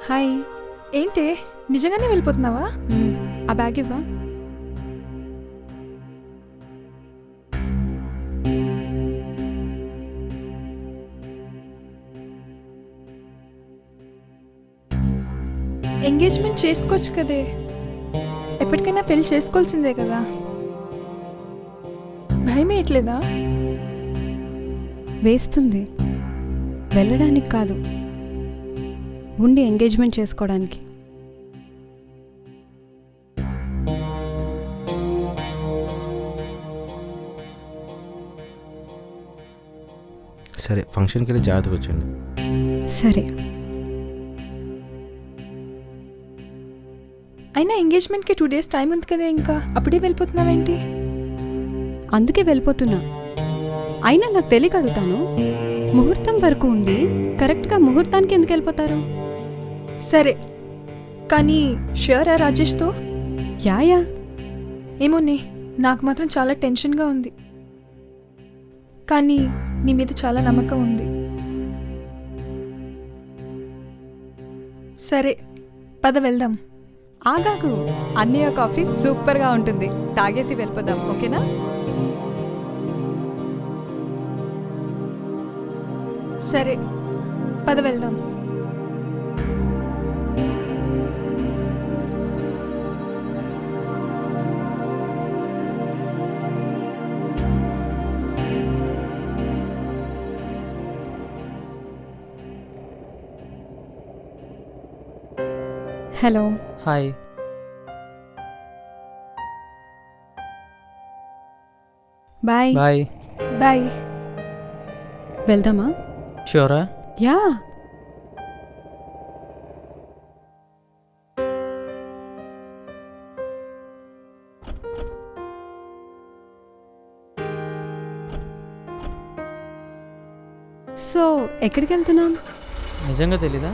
Hi. ఏంటే నిజంగానే వెళ్ళిపోతున్నావా? ఆ బ్యాగ్ ఇవ్వా. ఎంగేజ్మెంట్ చేసుకోవచ్చు కదే, ఎప్పటికైనా పెళ్లి చేసుకోవాల్సిందే కదా. భయం వేయట్లేదా? వేస్తుంది, వెళ్ళడానికి కాదు, ఉండి ఎంగేజ్మెంట్ చేసుకోవడానికి. సరే, ఫంక్షన్కి వెళ్ళి జాగ్రత్తగా వచ్చండి. సరే. అయినా ఎంగేజ్మెంట్కి 2 days టైం ఉంది కదా, ఇంకా అప్పుడే వెళ్ళిపోతున్నావేంటి? అందుకే వెళ్ళిపోతున్నా. అయినా నాకు తెలియక అడుగుతాను, ముహూర్తం వరకు ఉండి కరెక్ట్గా ముహూర్తానికి ఎందుకు వెళ్ళిపోతారు? సరే, కానీ ష్యూరా రాజేష్తో? యా. ఏమోనే, నాకు మాత్రం చాలా టెన్షన్గా ఉంది, కానీ నీ మీద చాలా నమ్మకం ఉంది. సరే, పద వెళ్దాం. ఆగాగు, అన్నయ్య కాఫీ సూపర్గా ఉంటుంది, తాగేసి వెళ్ళిపోదాం, ఓకేనా? సరే, పద వెళ్దాం. Hello. Hi. Bye. Bye. Bye. వెళ్దామా? ష్యూరా? యా. సో ఎక్కడికి వెళ్తున్నాం? నిజంగా తెలీదా?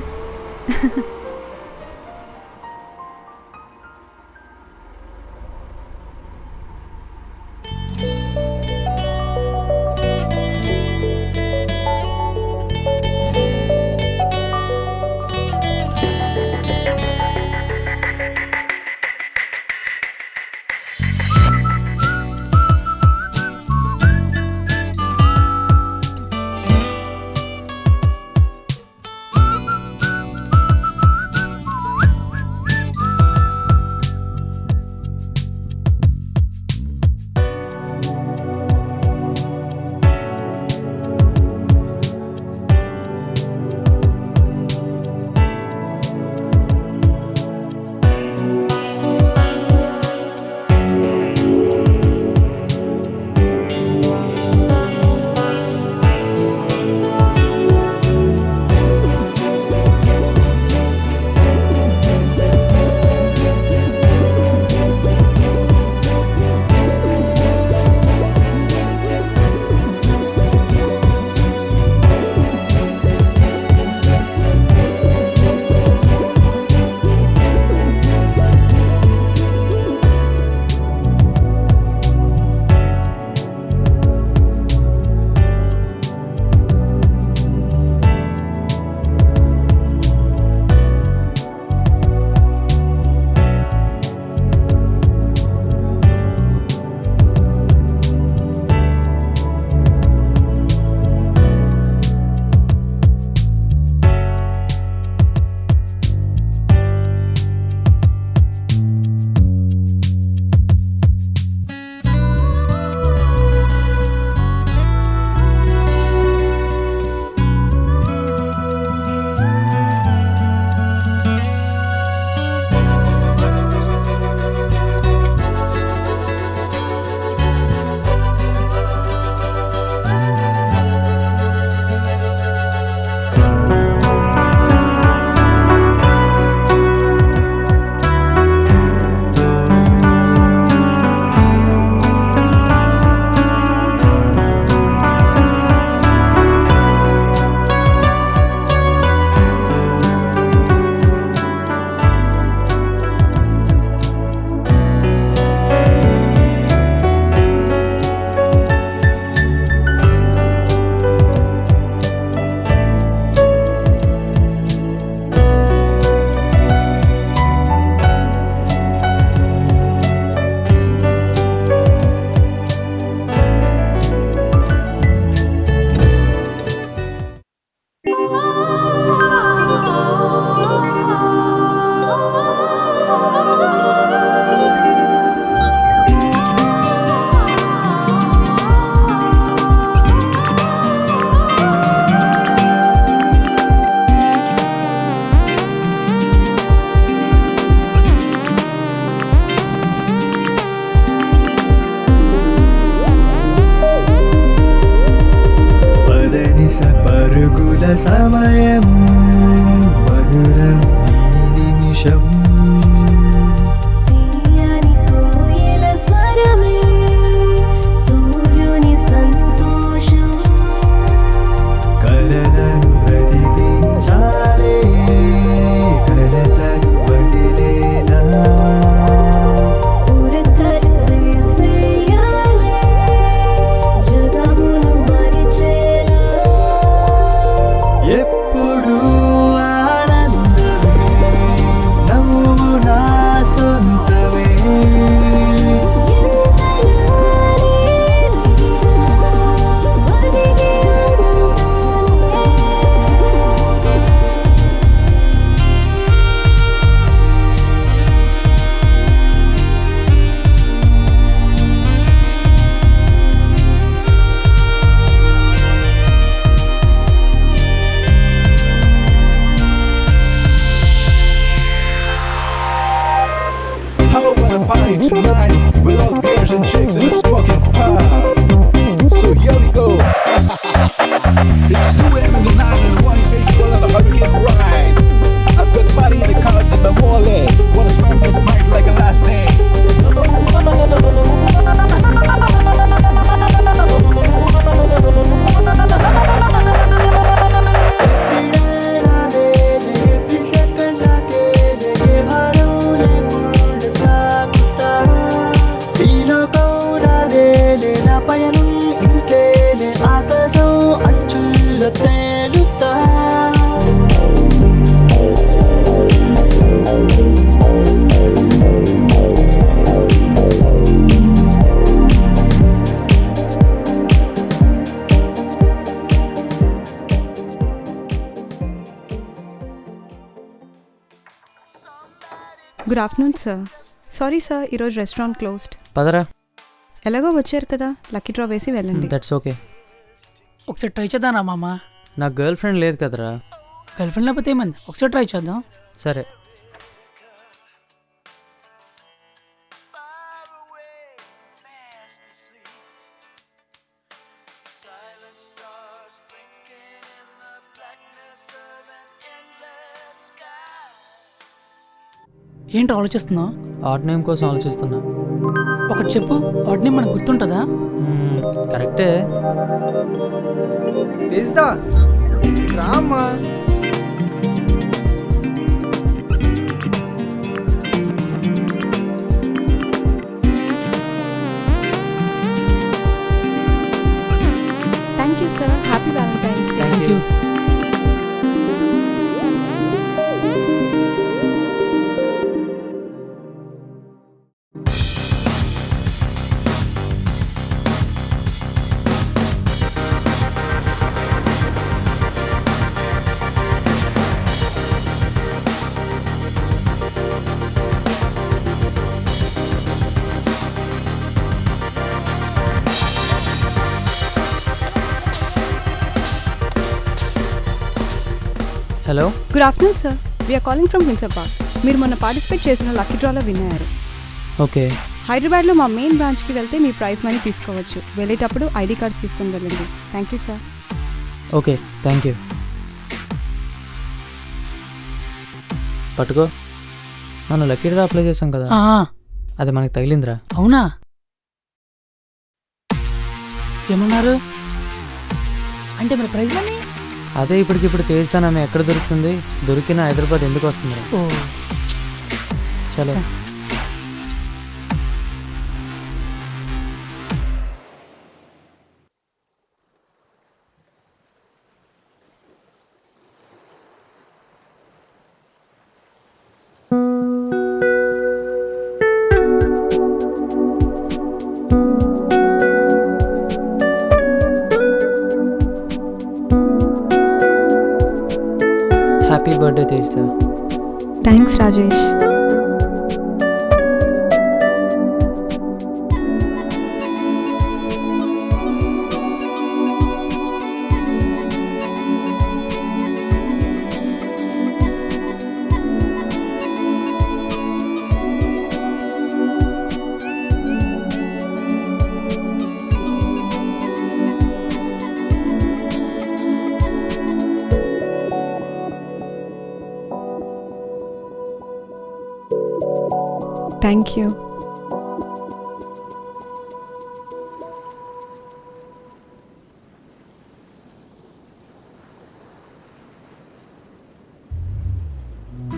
వరుస పరుగుల సమయం మధురం ఈ నిమిషం తీయని కోయిల స్వరమే సూర్యుని సంతోషం కలలను బ్రతికించాలే కలతను వదిలేలా ఉరకలు వేసేయాలే జగమును మరిచేలా ఎప్పుడు ఆనందమే నవ్వు నా సొంతమే ఎంతలా నీదిగా ఒదిగి ఉండాలి How about a party tonight with all beers and chicks in a smoking pub? So here we go. It's 2 a.m. in the night and one big girl on a hurricane ride. I've got party in the cards in the morning. Wanna start this night like a last name. పయనం ఇంకేలే ఆకాశం అంచుల్లో తేలుతా good afternoon sir. Sorry sir, ఈరోజు restaurant closed. పదరా. ఎలాగో వచ్చారు కదా, lucky draw వేసి వెళ్ళండి. That's okay. ఒకసారి ట్రై చేద్దాం మామ. నాకు గర్ల్ ఫ్రెండ్ లేదు కదరా. గర్ల్ ఫ్రెండ్ లేకపోతే ఏమంది, ఒకసారి ట్రై చేద్దాం. సరే. ఏంటి ఆలోచిస్తున్నావు? ఆర్ట్ నేమ్ కోసం ఆలోచిస్తున్నా. ఒకటి చెప్పు, వాటిని మనకు గుర్తుంటుందా? కరెక్టే. తీస్తా రామ్మా. Thank you sir. Happy Valentine's day. Thank you. Hello. Good afternoon sir. We are calling from హిల్సాబాద్. మీరు మొన్న పార్టిసిపేట్ చేసిన లక్కీ డ్రాలో విన్ అయ్యారు. ఓకే. హైదరాబాద్లో మా మెయిన్ బ్రాంచ్కి వెళ్తే మీ ప్రైజ్ మనీ తీసుకోవచ్చు. వెళ్ళేటప్పుడు ఐడి కార్డ్స్ తీసుకొని వెళ్ళండి. Thank you sir. Okay, thank you. పట్టుకో. మనం లక్కీ డ్రా అప్లై చేసాం కదా, ఆ, అది మనకి తగిలిందిరా. అవునా? ఏమన్నారు? అంటే మరి ప్రైజ్ మనీ? అదే ఇప్పటికిప్పుడు తేస్తానని ఎక్కడ దొరుకుతుంది? దొరికిన హైదరాబాద్ ఎందుకు వస్తుంది? ఓ చలో. Happy birthday Tejita. Thanks Rajesh. Thank you.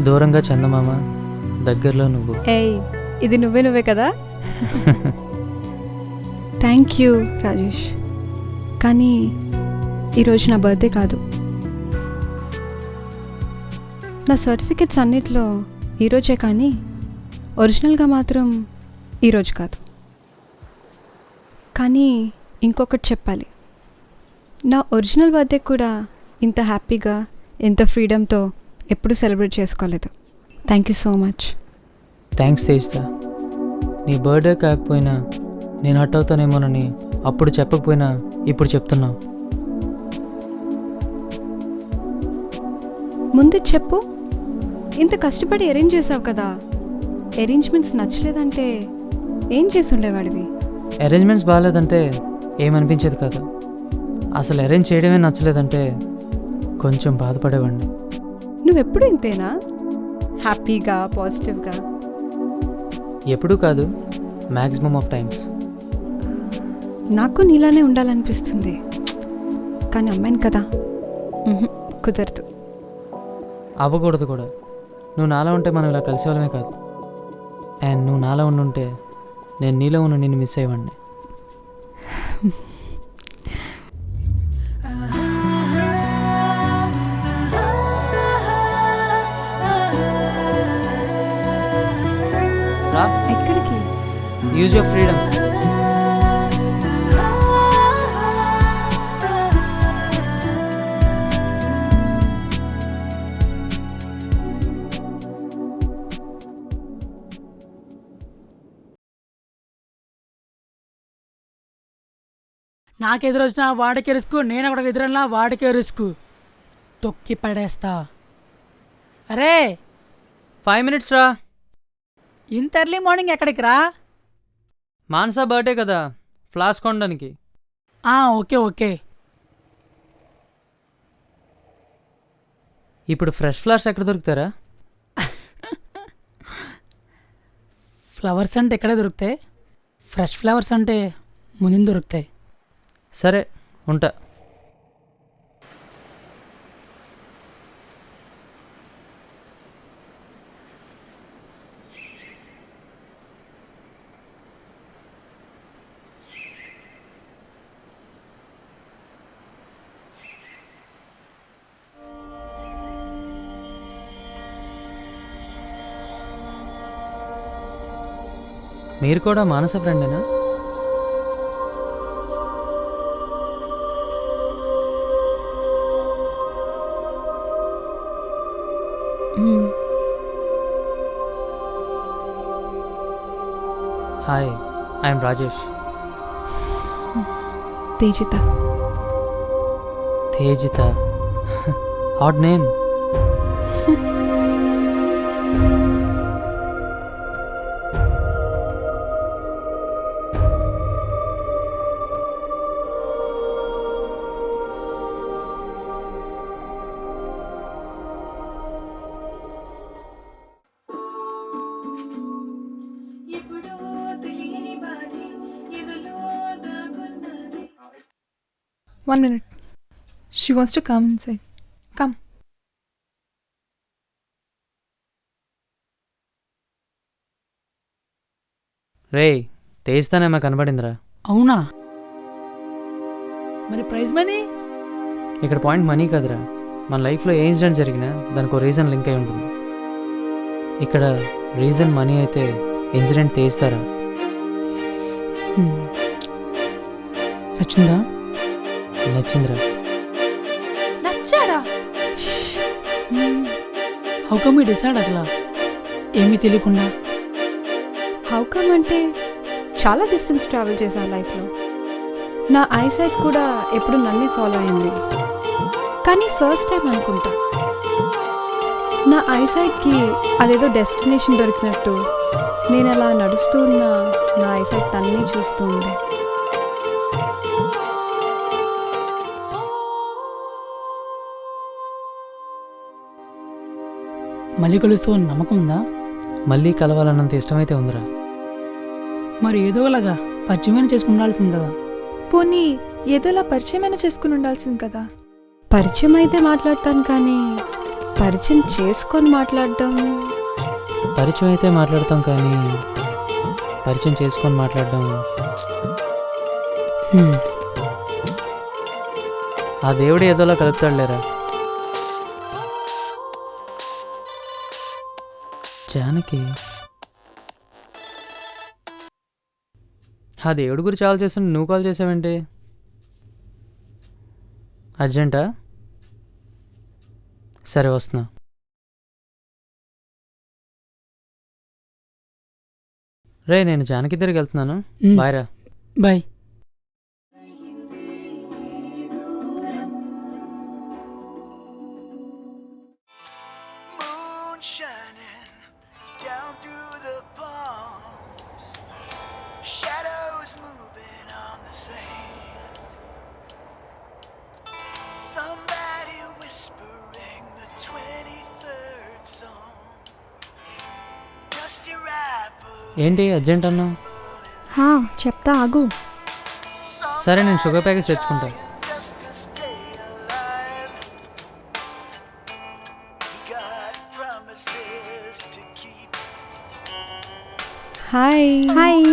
దూరంగా చందమామ, దగ్గరలో నువ్వు. ఏయ్, ఇది నువ్వే కదా. Thank you Rajesh. కానీ ఈరోజు నా బర్త్డే కాదు. నా సర్టిఫికెట్స్ అన్నిట్లో ఈరోజే, కానీ ఒరిజినల్గా మాత్రం ఈరోజు కాదు. కానీ ఇంకొకటి చెప్పాలి, నా ఒరిజినల్ బర్త్డే కూడా ఇంత హ్యాపీగా, ఇంత ఫ్రీడమ్తో ఎప్పుడూ సెలబ్రేట్ చేసుకోలేదు. Thank you so much. Thanks Tejita. నీ బర్త్డే కాకపోయినా నేను హర్ట్ అవుతానేమోనని అప్పుడు చెప్పకపోయినా ఇప్పుడు చెప్తున్నావు. ముందు చెప్పు. ఇంత కష్టపడి అరేంజ్ చేసావు కదా, అరేంజ్మెంట్స్ నచ్చలేదంటే ఏం చేసి ఉండేవాడివి? అరేంజ్మెంట్స్ బాగాలేదంటే ఏమనిపించేది కాదు. అసలు అరేంజ్ చేయడమే నచ్చలేదంటే కొంచెం బాధపడేవాడిని. నువ్వెప్పుడు ఇంతేనా? హ్యాపీగా, పాజిటివ్గా? ఎప్పుడూ కాదు, మ్యాక్సిమమ్ ఆఫ్ టైమ్స్. నాకు నీలానే ఉండాలనిపిస్తుంది, కానీ అమ్మాయిని కదా, కుదరదు. అవ్వకూడదు కూడా. నువ్వు నాలో ఉంటే మనం ఇలా కలిసేవాళ్ళమే కాదు. అండ్ నువ్వు నాలో ఉండుంటే నేను నీలో ఉన్న నిన్ను మిస్ అయ్యేవాడిని. రా, ఎక్కడికి? Use your freedom. నాకు ఎదురొచ్చినా వాడికే రిస్క్, నేను అక్కడికి ఎదురన్నా వాడికే రిస్క్. తొక్కి పడేస్తా. అరే 5 minutes రా. ఇంత ఎర్లీ మార్నింగ్ ఎక్కడికి రా? మానసా బర్త్డే కదా, ఫ్లాస్క్ కొనడానికి. Okay okay. ఇప్పుడు ఫ్రెష్ ఫ్లవర్స్ ఎక్కడ దొరుకుతారా? ఫ్లవర్స్ అంటే ఎక్కడే దొరుకుతాయి, ఫ్రెష్ ఫ్లవర్స్ అంటే ముందు దొరుకుతాయి. సరే, ఉంటా. మీరు కూడా మానస ఫ్రెండేనా? Hi, I'm Rajesh. Tejita. Tejita, hot name. One minute. She wants to come inside. Come. రే, తేజితనేమో కనబడిందిరా. అవునా? మరి ప్రైజ్ మనీ? ఇక్కడ పాయింట్ మనీ కాదురా, మన లైఫ్లో ఏ ఇన్సిడెంట్ జరిగినా దానికి ఒక రీజన్ లింక్ అయి ఉంటుంది. ఇక్కడ రీజన్ మనీ అయితే ఇన్సిడెంట్ తేజితారా? నచ్చిందా? నచ్చిందిరా. నచ్చాడా? హౌ కమ్ యూ డిసైడ్ అసలు ఏమీ తెలియకుండా? హౌ కమ్ అంటే చాలా డిస్టెన్స్ ట్రావెల్ చేశాను లైఫ్లో. నా ఐసైట్ కూడా ఎప్పుడు నన్నే ఫాలో అయింది, కానీ ఫస్ట్ టైం అనుకుంటా నా ఐసైట్కి అదేదో డెస్టినేషన్ దొరికినట్టు నేను అలా నడుస్తూ ఉన్న నా ఐసైట్ తన్నే చూస్తూ ఉంది. మళ్ళీ కలుస్తూ నమ్మకం ఉందా? మళ్ళీ కలవాలన్నంత ఇష్టమైతే ఉందిరా. మరి ఏదోలాగా పరిచయమైన చేసుకుని ఉండాల్సింది కదా. పోనీ ఏదోలా పరిచయమైనా చేసుకుని ఉండాల్సింది కదా. పరిచయం అయితే మాట్లాడతాను కానీ పరిచయం చేసుకొని మాట్లాడడం పరిచయం అయితే మాట్లాడతాం కానీ పరిచయం చేసుకొని మాట్లాడడం ఆ దేవుడు ఏదోలా కలుపుతాడులేరా. జానకి ఆ దేవుడి గురించి ఆలోచిస్తుంటే నువ్వు కాల్ చేసావేంటి? అర్జెంటా? సరే వస్తున్నా. రే నేను జానకి దగ్గరికి వెళ్తున్నాను. బాయ్ రా. Bye. Moon shining down through the palms, shadows moving on the sand. Somebody whispering the 23rd song. Dusty rifle. ఏంటి అర్జెంట్ అన్నావు? చెప్తా ఆగు. సరే నేను షుగర్ ప్యాకెట్స్ తెచ్చుకుంటా. Just to stay alive. He got promises to keep. Hi hi.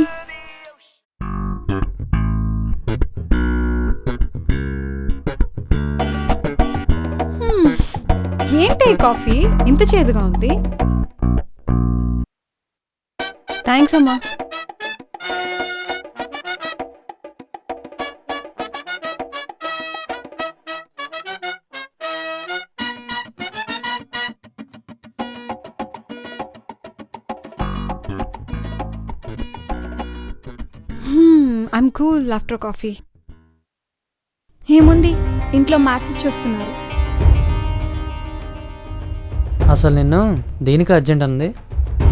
ఏంటి ఈ coffee ఇంత చేదుగా ఉంది? థ్యాంక్స్ అమ్మా. I'm cool after coffee. ఏముంది, ఇంట్లో మ్యాచెస్ చూస్తున్నారు. అసలు నిన్ను దేనికి అర్జెంట్ అంది?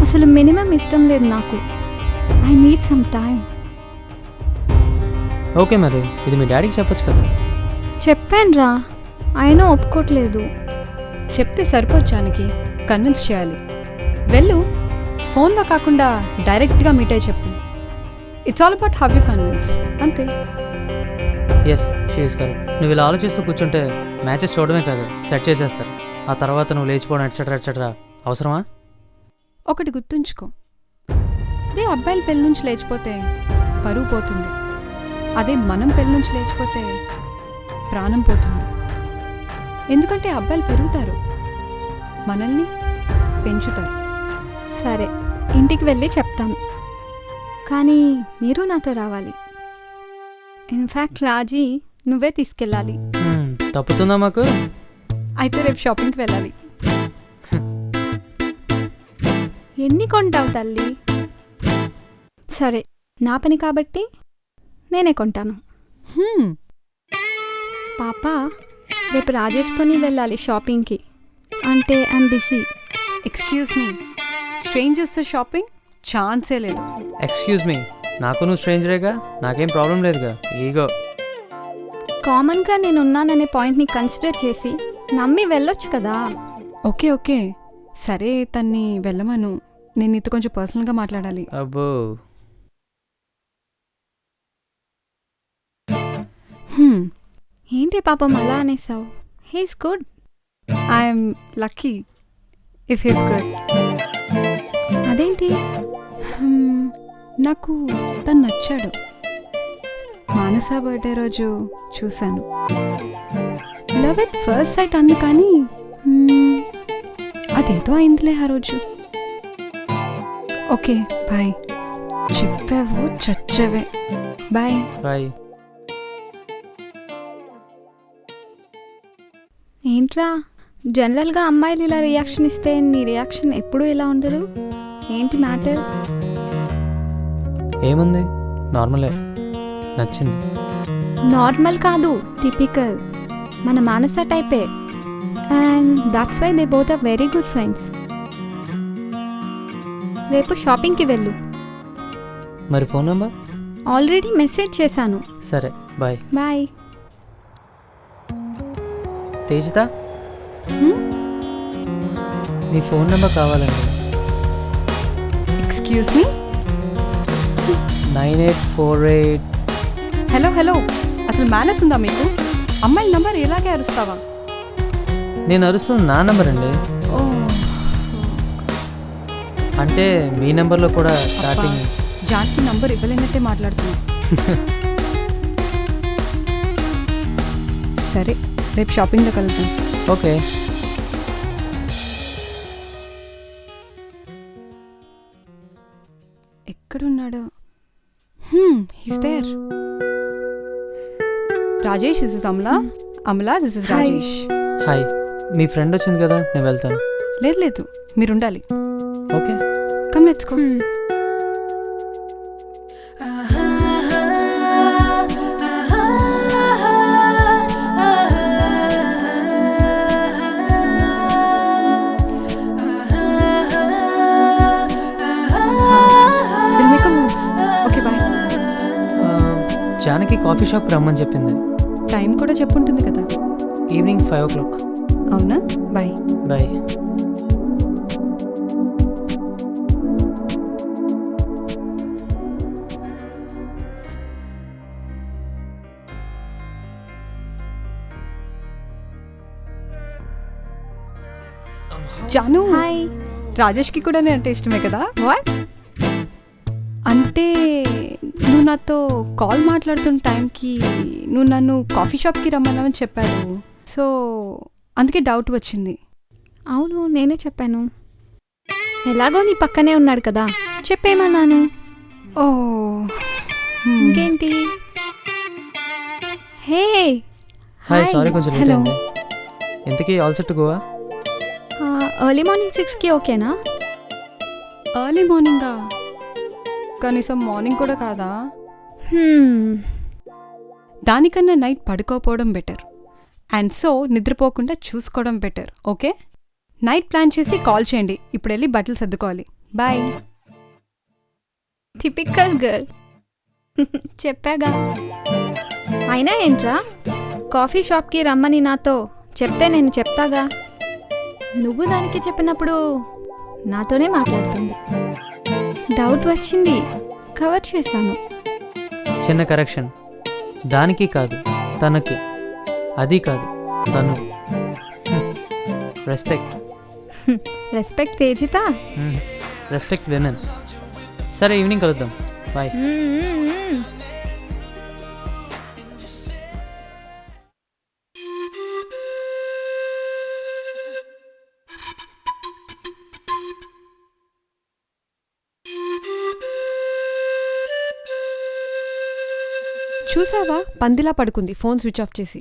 అసలు మినిమం ఇష్టం లేదు నాకు. I need some time. Okay మరి ఇది మీ డాడీకి చెప్పొచ్చు కదా. చెప్పానురా, అయినా ఒప్పుకోవట్లేదు. చెప్తే సరిపోవచ్చానికి కన్విన్స్ చేయాలి. వెళ్ళు, ఫోన్లో కాకుండా డైరెక్ట్గా మీట్ అయ్యి చెప్పు. It's all about how you convince, అంతే. Yes she's correct. నువ్వు ఇలా ఆలోచిస్తూ కూర్చుంటే మ్యాచెస్ చూడడమే కాదు సెట్ చేసేస్తారు. ఆ తర్వాత నువ్వు లేచిపోవడం ఎట్సెట్రా ఎట్సెట్రా అవసరమా? ఒకటి గుర్తుంచుకో, అదే అబ్బాయిల పెళ్ళి నుంచి లేచిపోతే పరువు పోతుంది. అదే మనం పెళ్ళి నుంచి లేచిపోతే ప్రాణం పోతుంది. ఎందుకంటే అబ్బాయిలు పెరుగుతారు, మనల్ని పెంచుతారు. సరే, ఇంటికి వెళ్ళి చెప్తాను. కానీ మీరు నాతో రావాలి. ఇన్ఫ్యాక్ట్ రాజీ నువ్వే తీసుకెళ్ళాలి. తప్పుతుందా మాకు? అయితే రేపు షాపింగ్కి వెళ్ళాలి. ఎన్ని కొంటావు తల్లి? సరే, నా పని కాబట్టి నేనే కొంటాను. పాప, రేపు రాజేష్తోని వెళ్ళాలి షాపింగ్కి. అంటే ఐమ్ బిజీ. ఎక్స్క్యూజ్ మీ, స్ట్రేంజర్స్తో షాపింగ్ ఛాన్సే లేదు. ఎక్స్క్యూజ్ మీ, నాకు నువ్వు స్ట్రేంజరేగా, నాకేం ప్రాబ్లం లేదుగా. ఈగో కామన్గా నేను ఉన్నాననే పాయింట్ని కన్సిడర్ చేసి నమ్మి వెళ్ళొచ్చు కదా. ఓకే ఓకే, సరే తన్ని వెళ్ళమను. నేను నీతో కొంచెం పర్సనల్గా మాట్లాడాలి. అబ్బో ఏంటి పాపం అలా అనేసావు? He's good. I'm lucky if he's good. అదేంటి? నాకు తను నచ్చాడు. మానస బర్త్డే రోజు చూశాను. లవ్ ఎట్ ఫస్ట్ సైట్ అంది కానీ అదేదో అయిందిలే ఆ రోజు. Okay bye. చెప్పావు చచ్చవే. Bye bye. ఏంట్రా, జనరల్గా అమ్మాయిలు ఇలా రియాక్షన్ ఇస్తే నీ రియాక్షన్ ఎప్పుడూ ఇలా ఉండదు. ఏంటి మ్యాటర్? ఏముంది, నార్మలే. నచ్చింది. నార్మల్ కాదు, టిపికల్. మన మానస టైపే. And that's why they both are very good friends. రేపు షాపింగ్కి వెళ్ళు. మరి ఫోన్ నెంబర్? ఆల్రెడీ మెసేజ్ చేశాను. సరే బాయ్. బాయ్. తేజిత, నీ ఫోన్ నెంబర్ కావాలండి. Excuse me 9848. హలో హలో అసలు మేనస్ ఉందా మీకు? అమ్మాయి నంబర్ ఇలాగే అరుస్తావా? నేను అరుస్తుంది నా నెంబర్ అండి. ఓ అంటే మీ నెంబర్లో కూడా స్టార్టింగ్. జాన్కి నంబర్ ఇవ్వలేనట్టే మాట్లాడుతున్నా. సరే రేపు షాపింగ్లో కలుద్దాం. ఓకే. ఎక్కడున్నాడో? He's there. Rajesh, this is Amala. Amala, this is Rajesh. Hi, మీ ఫ్రెండ్ వచ్చింది కదా, నేను వెళ్తాను. లేదు లేదు, మీరు ఉండాలి. Okay. Come let's go. Okay bye. Janaki coffee షాప్కి రమ్మని చెప్పింది. టైం కూడా చెప్పుంటుంది కదా. Evening 5 o'clock. అవునా? బాయ్. బాయ్. జాను, హాయ్. రాజేష్కి కూడా నేను అంటే ఇష్టమే కదా. వాట్? అంటే నువ్వు నాతో కాల్ మాట్లాడుతున్న టైంకి నువ్వు నన్ను కాఫీ షాప్కి రమ్మన్నావని చెప్పావు. సో అందుకే డౌట్ వచ్చింది. అవును, నేనే చెప్పాను. ఎలాగో నీ పక్కనే ఉన్నాడు కదా, చెప్పేమన్నాను. ఓ ఇంకేంటి? హే హాయ్, సారీ కొంచెం లేట్ Hello. అయింది. ఇంతకీ all set Goa? Early morning 6కి ఓకేనా? ఎర్లీ మార్నింగా? కనీసం మార్నింగ్ కూడా కాదా? దానికన్నా నైట్ పడుకోపోవడం బెటర్. అండ్ సో నిద్రపోకుండా చూసుకోవడం బెటర్. ఓకే, నైట్ ప్లాన్ చేసి కాల్ చేయండి. ఇప్పుడు వెళ్ళి బట్టలు సర్దుకోవాలి. బాయ్. Typical girl. చెప్పాగా. అయినా ఏంట్రా, కాఫీ షాప్కి రమ్మని నాతో చెప్తే నేను చెప్తాగా. నువ్వు దానికి చెప్పినప్పుడు నాతోనే మాట్లాడుతుంది. డౌట్ వచ్చింది, కవర్ చేశాను. చిన్న కరెక్షన్. దానికి కాదు, తనకి. అది కాదు, తను. Respect. Respect Tejita. Respect women. సరే, ఈవినింగ్ కలుద్దాం. బాయ్. చూసావా, పందిలా పడుకుంది ఫోన్ స్విచ్ ఆఫ్ చేసి.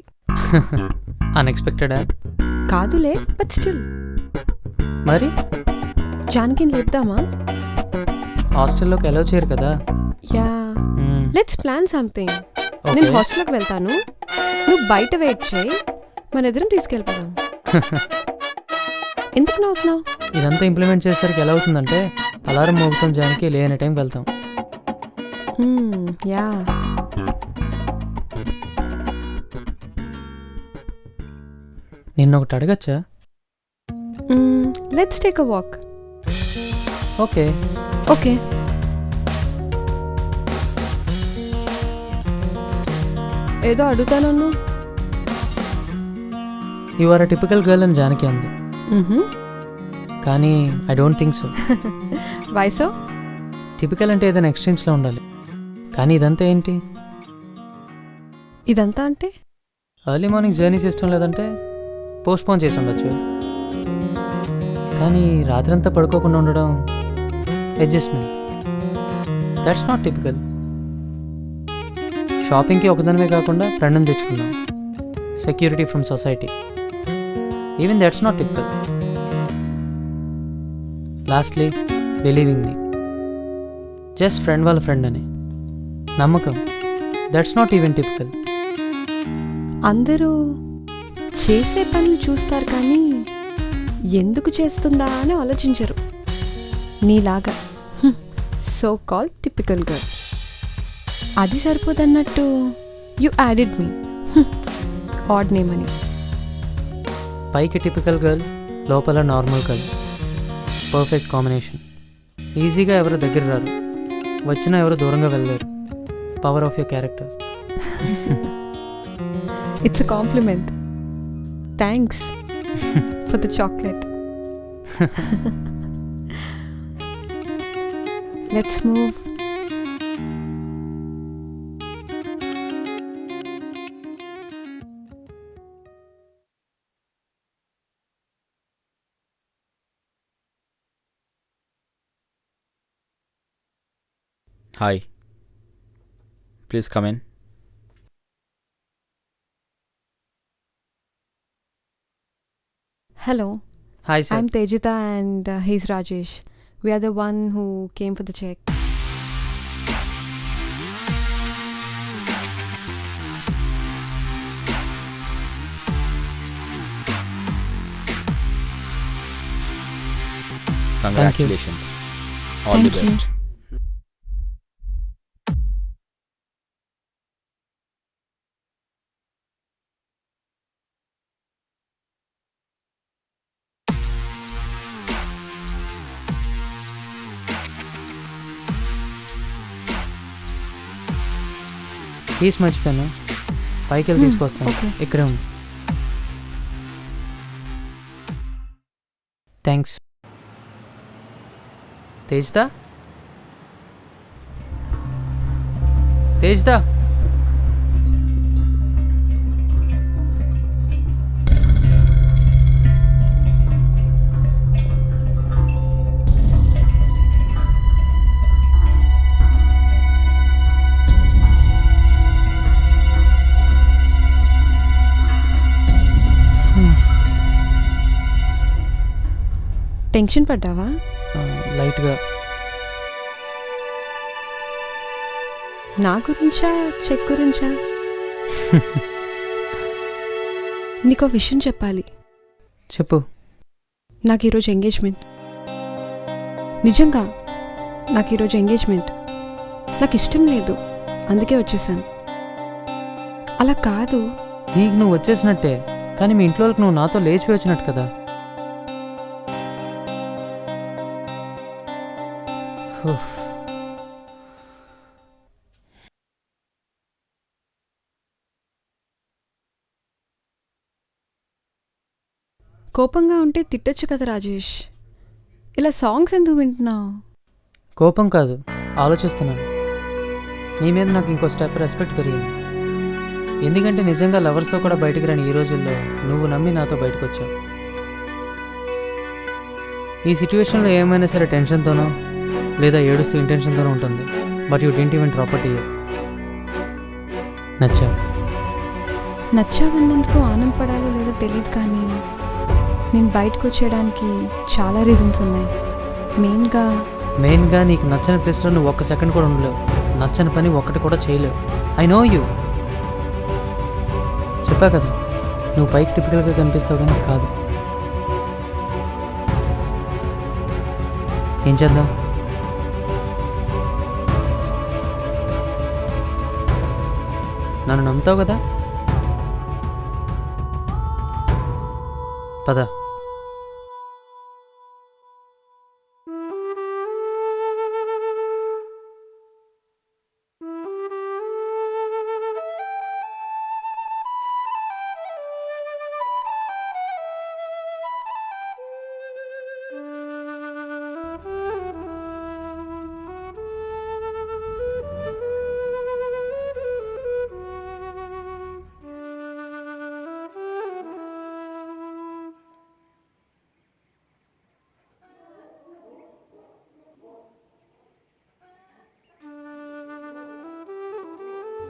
అన్ఎక్స్పెక్టెడా? కాదులే, బట్ స్టిల్. మరి జానకిని లేపుదామా? హాస్టల్లోకి అలౌ చేయరు కదా. Yeah, hmm. Let's plan something. Okay. నేను హాస్టల్కి వెళ్తాను, నువ్వు బయట వెయిట్ చేయి, మన ఎదురు తీసుకెళ్ళిపోదాం. ఎందుకు నవ్వుతున్నావు? ఇదంతా ఇంప్లిమెంట్ చేసేసరికి ఎలా అవుతుందంటే, అలారం మోగుతుంది జానికి, లేని టైంకి వెళ్తాం. యా. నిన్నొకటి అడగచ్చా? Let's take a walk. Okay. Okay. ఏదో అడుగుతాను. You are a typical girl అని జానకి అంది. కానీ ఐ డోంట్ థింక్ సో. వయసు టిపికల్ అంటే ఏదైనా ఎక్స్ట్రీమ్స్లో ఉండాలి. కానీ ఇదంతా ఏంటి? ఇదంతా అంటే ఎర్లీ మార్నింగ్ జర్నీస్ ఇష్టం లేదంటే పోస్ట్పోన్ చేసి ఉండొచ్చు. కానీ రాత్రంతా పడుకోకుండా ఉండడం అడ్జస్ట్మెంట్. That's not typical. షాపింగ్కి ఒకదానివే కాకుండా ఫ్రెండ్ని తెచ్చుకున్నాం. Security from society. Even that's not typical. Lastly believing me. Just friend వాళ్ళ ఫ్రెండ్ అని నమ్మకం. That's not even typical. అందరూ చేసే పనులు చూస్తారు కానీ ఎందుకు చేస్తుందా అని ఆలోచించరు. నీలాగా సో కాల్ టిపికల్ గర్ల్. అది సరిపోదన్నట్టు you added me odd name అని. పైకి టిపికల్ గర్ల్, లోపల నార్మల్ గర్ల్. Perfect combination. ఈజీగా ఎవరు దగ్గర రారు, వచ్చినా ఎవరు దూరంగా వెళ్ళలేరు. Power of your character. It's a compliment. Thanks for the chocolate. Let's move. Hi. Please come in. Hello, hi sir. I'm Tejita and he's Rajesh. We are the one who came for the check. Congratulations. All the Thank you. best. Keys మర్చిపోయాను, పైకి వెళ్ళి తీసుకొస్తాను. okay. ఇక్కడే ఉంది. Thanks. తేజ్దా, తేజ్దా. Tension పడ్డావా? లైట్గా. నా గురించా చెక్ గురించా? నీకో విషయం చెప్పాలి. చెప్పు. నాకు ఈరోజు ఎంగేజ్మెంట్. నిజంగా నాకు ఈరోజు ఎంగేజ్మెంట్. నాకు ఇష్టం లేదు, అందుకే వచ్చేసాను. అలా కాదు. నీకు నువ్వు వచ్చేసినట్టే, కానీ మీ ఇంట్లో వాళ్ళకి నువ్వు నాతో లేచిపోయి వచ్చినట్టు కదా. ఉఫ్. కోపంగా ఉంటే తిట్టొచ్చు కదా రాజేష్. ఇలా సాంగ్స్ ఎందుకు వింటున్నావు? కోపం కాదు, ఆలోచిస్తున్నాను. నీ మీద నాకు ఇంకో స్టెప్ రెస్పెక్ట్ పెరిగింది. ఎందుకంటే నిజంగా లవర్స్తో కూడా బయటకు రాని ఈ రోజుల్లో నువ్వు నమ్మి నాతో బయటకు వచ్చావు. ఈ సిచ్యువేషన్లో ఏమైనా సరే టెన్షన్తోనో లేదా ఏడుస్తూ ఇంటెన్షన్తోనో ఉంటుంది. But you didn't even property. నచ్చావు. నచ్చావన్నందుకు ఆనందపడాలో లేదో తెలియదు, కానీ నేను బయటకు వచ్చేయడానికి చాలా రీజన్స్ ఉన్నాయి. మెయిన్గా నీకు నచ్చని ప్లేస్లో నువ్వు ఒక్క సెకండ్ కూడా ఉండలేవు. నచ్చని పని ఒక్కటి కూడా చేయలేవు. I know you. చెప్పా కదా, నువ్వు పైకి టిపికల్గా కనిపిస్తావు కానీ కాదు. ఏం చేద్దాం? నన్ను నమ్ముతావు కదా? పద.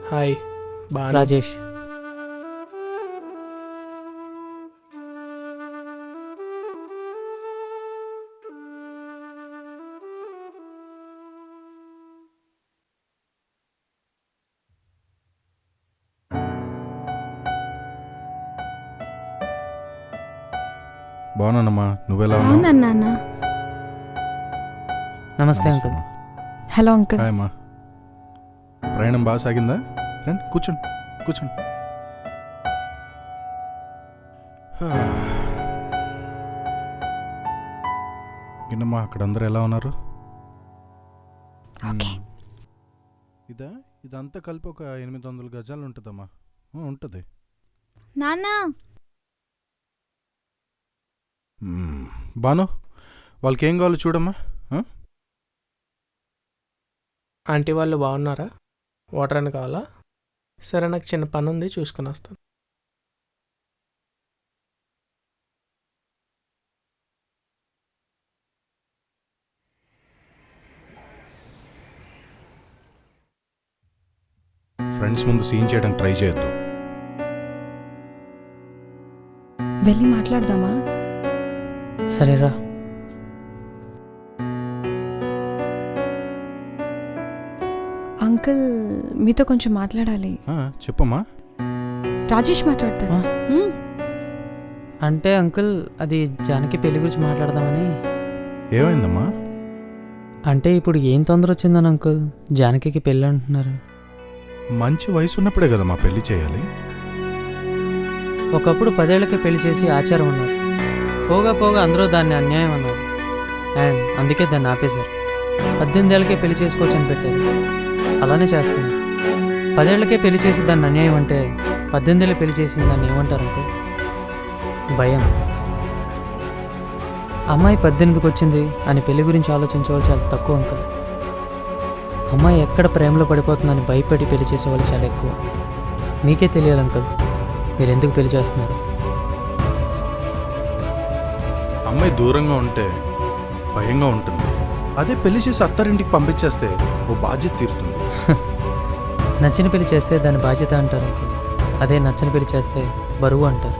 హాయ్ బాగా రాజేష్. బాగున్నానమ్మా, నువ్వెలా ఉన్నావు? అవునన్నా నాన్న. నమస్తే అంకుల్. Hello uncle. హాయ్ అమ్మా. ప్రయాణం బాగా సాగిందా? రండి కూర్చోండి కూర్చోండి. ఏంటమ్మా అక్కడ అందరూ ఎలా ఉన్నారు? ఓకే. ఇదంతా కలిపి ఒక 800 గజాలు ఉంటుందమ్మా. ఉంటుంది. నాన్న బాను, వాళ్ళకి ఏం కావాలో చూడమ్మా. ఆంటీ వాళ్ళు బాగున్నారా? వాటర్ అని కావాలా? సరే, నాకు చిన్న పని ఉంది, చూసుకుని వస్తాను. ఫ్రెండ్స్ ముందు సీన్ చేయడానికి ట్రై చేయొద్దు. వెళ్ళి మాట్లాడదామా? సరేరా. అంకుల్ మీతో కొంచెం మాట్లాడాలి. చెప్పమ్మా. రాజేష్ మాట్లాడతాడు. అంటే అంకుల్, అది జానకి పెళ్లి గురించి మాట్లాడదామని. ఏమైందమ్మా? అంటే ఇప్పుడు ఏం తొందర వచ్చిందని అంకుల్, జానకి పెళ్ళి అంటున్నారు. మంచి వయసు ఉన్నప్పుడే కదమ్మా పెళ్లి చేయాలి. ఒకప్పుడు 10 ఏళ్లకే పెళ్లి చేసి ఆచారం అన్నారు. పోగా పోగా అందరూ దాన్ని అన్యాయం అన్నారు. అండ్ అందుకే దాన్ని ఆపేశారు. 18 ఏళ్ళకే పెళ్లి చేసుకోవచ్చని పెట్టారు. అలానే చేస్తున్నారు. 10 ఏళ్లకే పెళ్లి చేసి దాన్ని అన్యాయం అంటే 18 ఏళ్ళు పెళ్లి చేసి దాన్ని ఏమంటారు అంకుల్? భయం. అమ్మాయి 18కి వచ్చింది అని పెళ్లి గురించి ఆలోచించేవాళ్ళు చాలా తక్కువ అంకుల్. అమ్మాయి ఎక్కడ ప్రేమలో పడిపోతుందని భయపడి పెళ్లి చేసేవాళ్ళు చాలా ఎక్కువ. మీకే తెలియాలి అంకుల్, మీరు ఎందుకు పెళ్లి చేస్తున్నారు. అమ్మాయి దూరంగా ఉంటే భయంగా ఉంటుంది. అదే పెళ్లి చేసి అత్తారింటికి పంపించేస్తే ఓ బాధ్యత తీరుతుంది. నచ్చిన పెళ్లి చేస్తే దాని బాధ్యత అంటారు అంకుల్. అదే నచ్చని పెళ్లి చేస్తే బరువు అంటారు.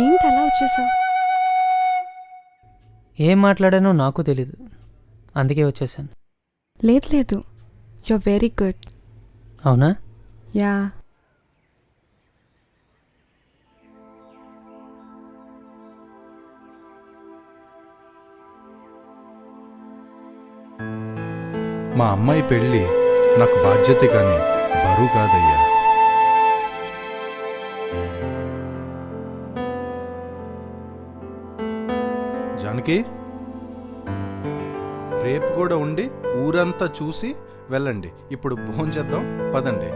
ఏంటి అలా వచ్చేసావు? ఏం మాట్లాడానో నాకు తెలీదు, అందుకే వచ్చేసాను. లేదు లేదు, యు ఆర్ వెరీ గుడ్. అవునా? యా. మా అమ్మాయి పెళ్ళి నాకు బాధ్యత కానీ బరువు కాదయ్యా. జానకి, రేపు కూడా ఉండి ఊరంతా చూసి వెళ్ళండి. ఇప్పుడు భోంచేద్దాం, పదండి.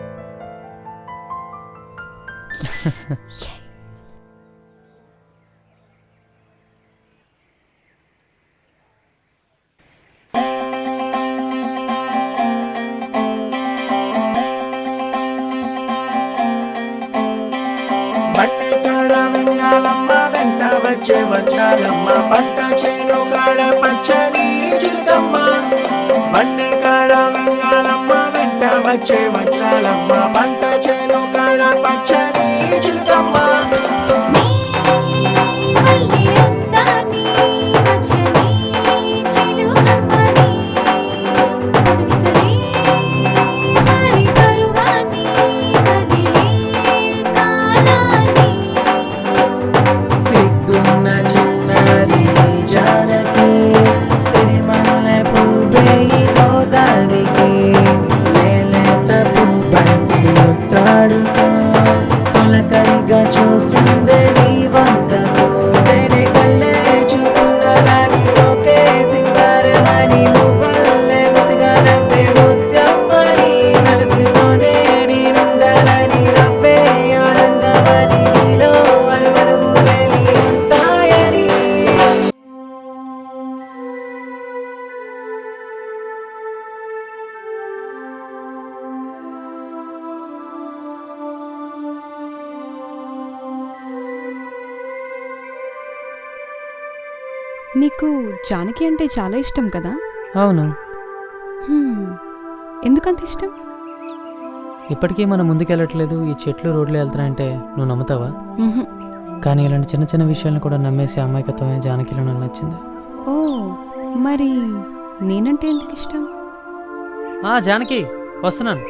వచ్చాలమ్మ పట్ట చేను కాడ పచ్చని చిలకమ్మ బండి కాడ వెంగాలమ్మ వెంట వచ్చాలమ్మ పంట చేను కాడ పచ్చని చిలకమ్మ. నీకు జానకి అంటే చాలా ఇష్టం కదా? అవును. ఎందుకంత ఇష్టం? ఇప్పటికీ మనం ముందుకెళ్ళట్లేదు, ఈ చెట్లు రోడ్లు వెళ్తున్నాయంటే నువ్వు నమ్ముతావా? మ్హూ. కానీ ఇలాంటి చిన్న చిన్న విషయాలను కూడా నమ్మేసి అమాయకత్వమే జానకిలో నాకు నచ్చింది. ఓ మరి నేనంటే ఎందుకు ఇష్టం? జానకి వస్తున్నాను.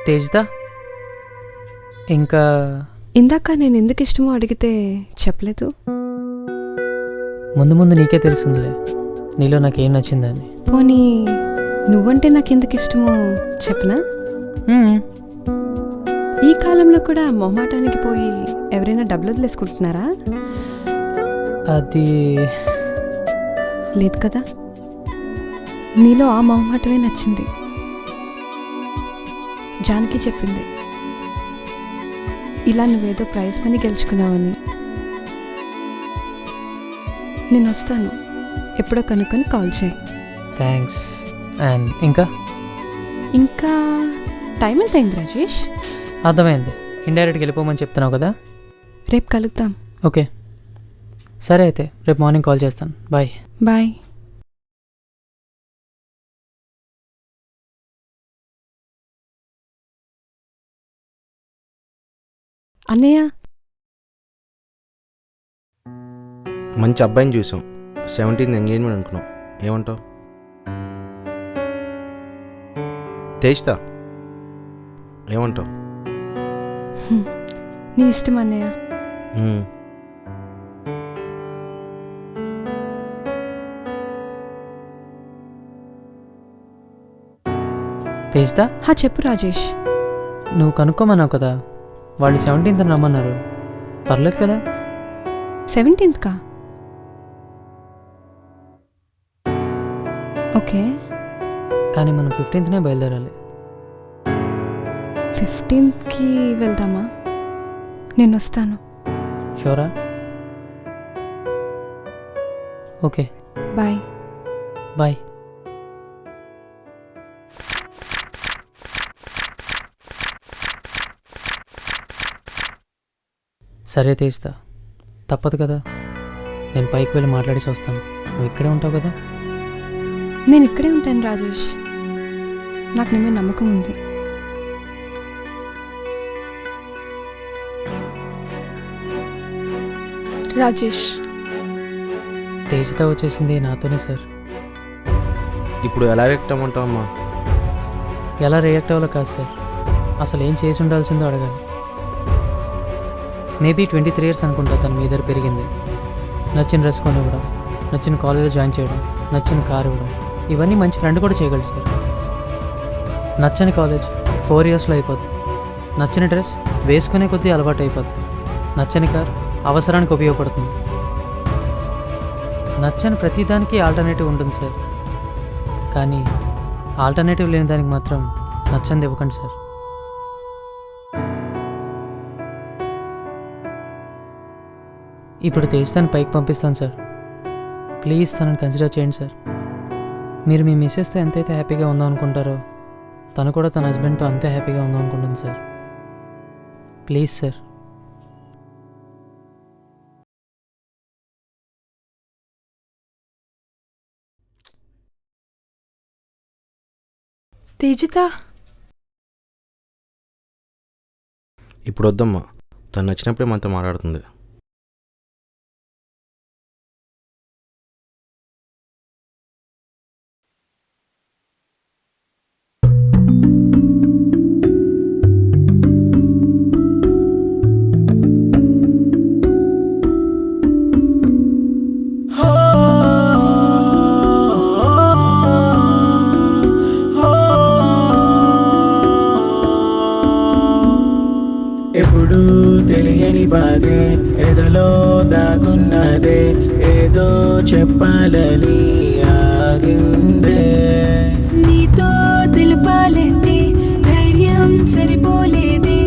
తేజిత, ఇంకా ఇందాక నేను ఎందుకు ఇష్టమో అడిగితే చెప్పలేదు. ముందు ముందు నీకే తెలుసుందిలే నీలో నాకేం నచ్చిందని. పోనీ నువ్వంటే నాకు ఎందుకు ఇష్టమో చెప్పనా? ఈ కాలంలో కూడా మొహమాటానికి పోయి ఎవరైనా డబ్బులు వదిలేసుకుంటున్నారా? అది లేదు కదా, నీలో ఆ మొహమాటమే నచ్చింది. జానకి చెప్పింది ఇలా నువ్వేదో ప్రైజ్ మనీ గెలుచుకున్నావని. నేను వస్తాను, ఎప్పుడో కనుక్కొని కాల్ చేయి. థ్యాంక్స్. అండ్ ఇంకా ఇంకా టైం ఎంత అయింది రాజేష్? అర్థమైంది, ఇండైరెక్ట్గా వెళ్ళిపోమని చెప్తున్నావు కదా. రేపు కలుద్దాం. ఓకే సరే, అయితే రేపు మార్నింగ్ కాల్ చేస్తాను. బాయ్. బాయ్. అన్నయ్య, మంచి అబ్బాయిని చూసాం, 17th ఎంగేజ్మెంట్ అనుకున్నాం, ఏమంటావు? తేజ్తా ఏమంటావు? నీ ఇష్టం అన్నయ్య. తేజిత, చెప్పు రాజేష్. నువ్వు కనుక్కోమన్నావు కదా, వాళ్ళు 17th రమ్మన్నారు, పర్లేదు కదా? 17th ఓకే, కానీ మనం 15th బయలుదేరాలి. 15th వెళ్దామా? నేను వస్తాను. షూరా? Okay bye. బాయ్. సరే తేజ్తా, తప్పదు కదా, నేను పైకి వెళ్ళి మాట్లాడేసి వస్తాను. నువ్వు ఇక్కడే ఉంటావు కదా? నేను ఇక్కడే ఉంటాను రాజేష్, నాకు నీ మీద నమ్మకం ఉంది. రాజేష్, తేజిత వచ్చేసింది నాతోనే సార్. ఇప్పుడు ఎలా రియాక్ట్ అవ్వమంటావు అమ్మా? ఎలా రియాక్ట్ అవ్వాలో కాదు సార్, అసలు ఏం చేసి ఉండాల్సిందో అడగాలి. మేబీ 23 years అనుకుంటా తను మీ దగ్గర పెరిగింది. నచ్చిన డ్రెస్ కొనివ్వడం, నచ్చిన కాలేజ్లో జాయిన్ చేయడం, నచ్చిన కారు ఇవ్వడం, ఇవన్నీ మంచి ఫ్రెండ్ కూడా చేయగలరు సార్. నచ్చని కాలేజ్ 4 yearsలో అయిపోద్ది, నచ్చిన డ్రెస్ వేసుకునే కొద్దీ అలవాటు అయిపోద్ది, నచ్చని కారు అవసరానికి ఉపయోగపడుతుంది. నచ్చని ప్రతిదానికి ఆల్టర్నేటివ్ ఉంటుంది సార్, కానీ ఆల్టర్నేటివ్ లేని దానికి మాత్రం నచ్చనిది ఇవ్వకండి సార్. ఇప్పుడు తేజ్తాను పైకి పంపిస్తాను సార్, ప్లీజ్ తనని కన్సిడర్ చేయండి సార్. మీరు మీ మిస్సెస్తో ఎంతైతే హ్యాపీగా ఉందాం అనుకుంటారో తను కూడా తన హస్బెండ్తో అంతే హ్యాపీగా ఉందాం అనుకుంటుంది సార్. Please sir. తేజిత, ఇప్పుడు వద్దమ్మా, తను నచ్చినప్పుడే మనతో మాట్లాడుతుంది. బాధే ఎదలో దాగున్నదే ఏదో చెప్పాలని ఆగిందే నీతో తెలుపాలంటే ధైర్యం సరిపోలేదే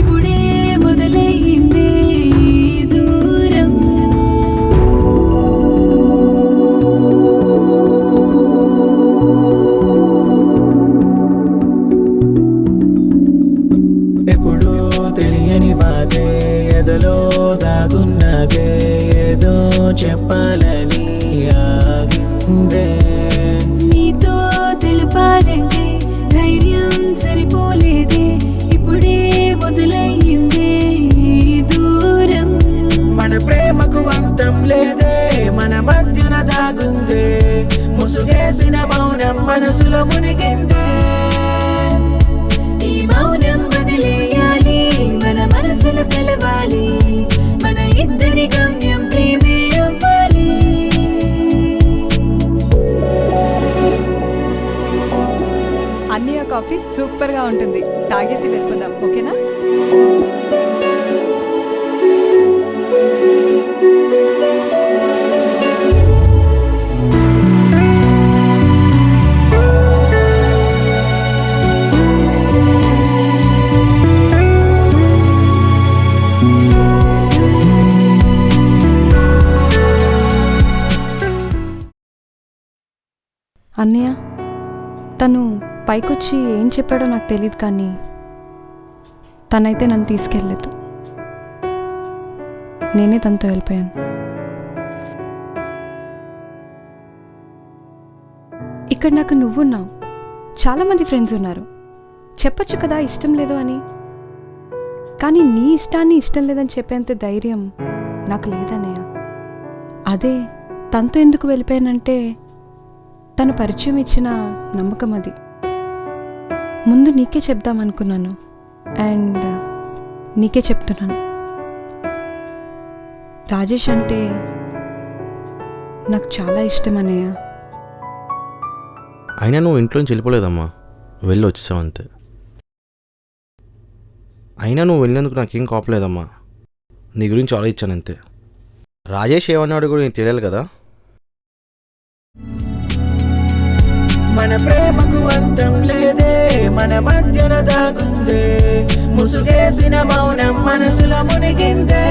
ఇప్పుడే మొదలయ్యిందే ఈ దూరం ఎప్పుడూ తెలియని బాధే ఎదలో దాగున్నదే ఏదో చెప్పాలని ఆగిందే నీతో తెలుపాలంటే ధైర్యం సరిపోలేదే ఇప్పుడే మొదలయ్యిందే ఈ దూరం మన ప్రేమకు అంతం లేదే మన మధ్యన దాగుందే ముసుగేసిన మౌనం మనసులో మునిగిందే ఈ మౌనం వదిలేయాలి మన మనసులు కలవాలి మన ఇద్దరి గమ్యం ప్రేమే అవ్వాలి అన్నయ్య కాఫీ సూపర్గా ఉంటుంది, తాగేసి వెళ్ళిపోదాం, ఓకేనా? అన్నయ్య తను పైకొచ్చి ఏం చెప్పాడో నాకు తెలియదు, కానీ తనైతే నన్ను తీసుకెళ్ళలేదు. నేనే తనతో వెళ్ళిపోయాను. ఇక్కడ నాకు నువ్వున్నావు, చాలామంది ఫ్రెండ్స్ ఉన్నారు, చెప్పొచ్చు కదా ఇష్టం లేదు అని. కానీ నీ ఇష్టాన్ని ఇష్టం లేదని చెప్పేంత ధైర్యం నాకు లేదన్నయ్య. అదే తనతో ఎందుకు వెళ్ళిపోయానంటే తను పరిచయం ఇచ్చిన నమ్మకం అది. ముందు నీకే చెప్దామనుకున్నాను అండ్ నీకే చెప్తున్నాను. రాజేష్ అంటే నాకు చాలా ఇష్టం అన్నయ్య. అయినా నువ్వు ఇంట్లోంచి వెళ్ళిపోలేదమ్మా, వెళ్ళి వచ్చేసావు అంతే. అయినా నువ్వు వెళ్ళినందుకు నాకేం కోపలేదమ్మా, నీ గురించి ఆలోచించాను అంతే. రాజేష్ ఏమన్నాడు కూడా నీకు తెలియాలి కదా. మన ప్రేమకు అంతం లేదే మన మధ్యన దాగుందే ముసుగేసిన మౌనం మనసులో మునిగిందే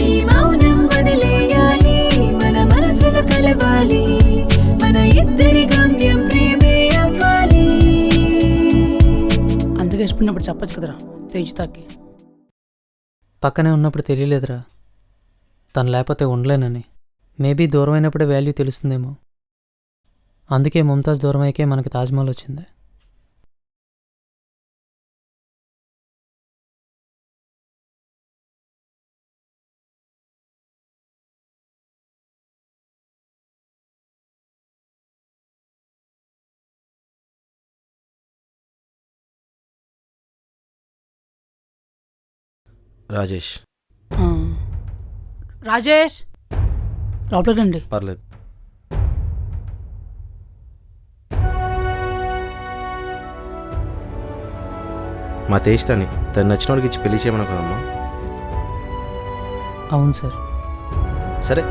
ఈ మౌనం వదిలేయాలి మన మనసులు కలవాలి మన ఇద్దరి గమ్యం ప్రేమే అవ్వాలి. అందుకే ఇష్టపడినప్పుడు చెప్పచ్చు కదరా తేజుతాకి. పక్కనే ఉన్నప్పుడు తెలియలేదురా తను లేకపోతే ఉండలేనని. మేబీ దూరం అయినప్పుడే వాల్యూ తెలుస్తుందేమో. అందుకే ముంతాజ్ దూరం అయ్యకే మనకి తాజ్మహల్ వచ్చింది. రాజేష్ రాజేష్ లోపలికి రండి. పర్లేదు. మా తేజ్తాని తను నచ్చిన వాడికి ఇచ్చి పెళ్లి చేయమను కదమ్మా. అవును సార్. సరే,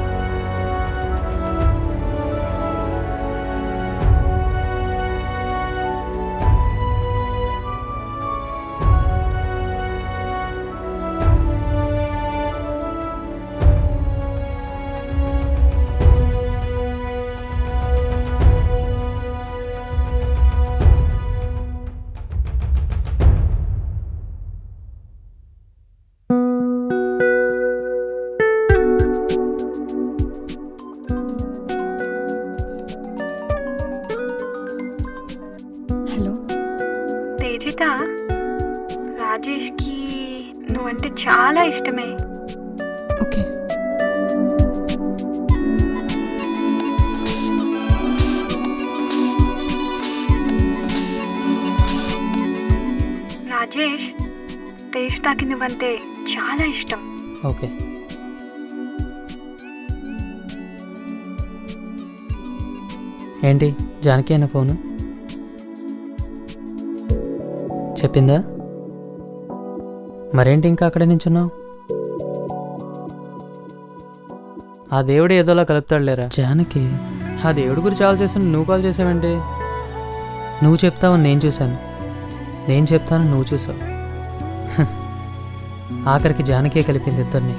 హలో తేజిత, రాజేష్కి నువ్వంటే చాలా ఇష్టమే. ఓకే. రాజేష్, తేజితకి నువ్వంటే చాలా ఇష్టం. ఓకే. ఏంటి జానకి అయిన ఫోను చెప్పిందా? మరేంటి ఇంకా అక్కడే నించున్నావు? ఆ దేవుడు ఏదోలా కలుపుతాడు లేరా. జానకి, ఆ దేవుడి గురించి ఆలోచిస్తున్న నువ్వు కాల్ చేసావంటే? నువ్వు చెప్తావని నేను చూశాను, నేను చెప్తాను నువ్వు చూసావు. ఆఖరికి జానకే కలిపింది ఇద్దరిని.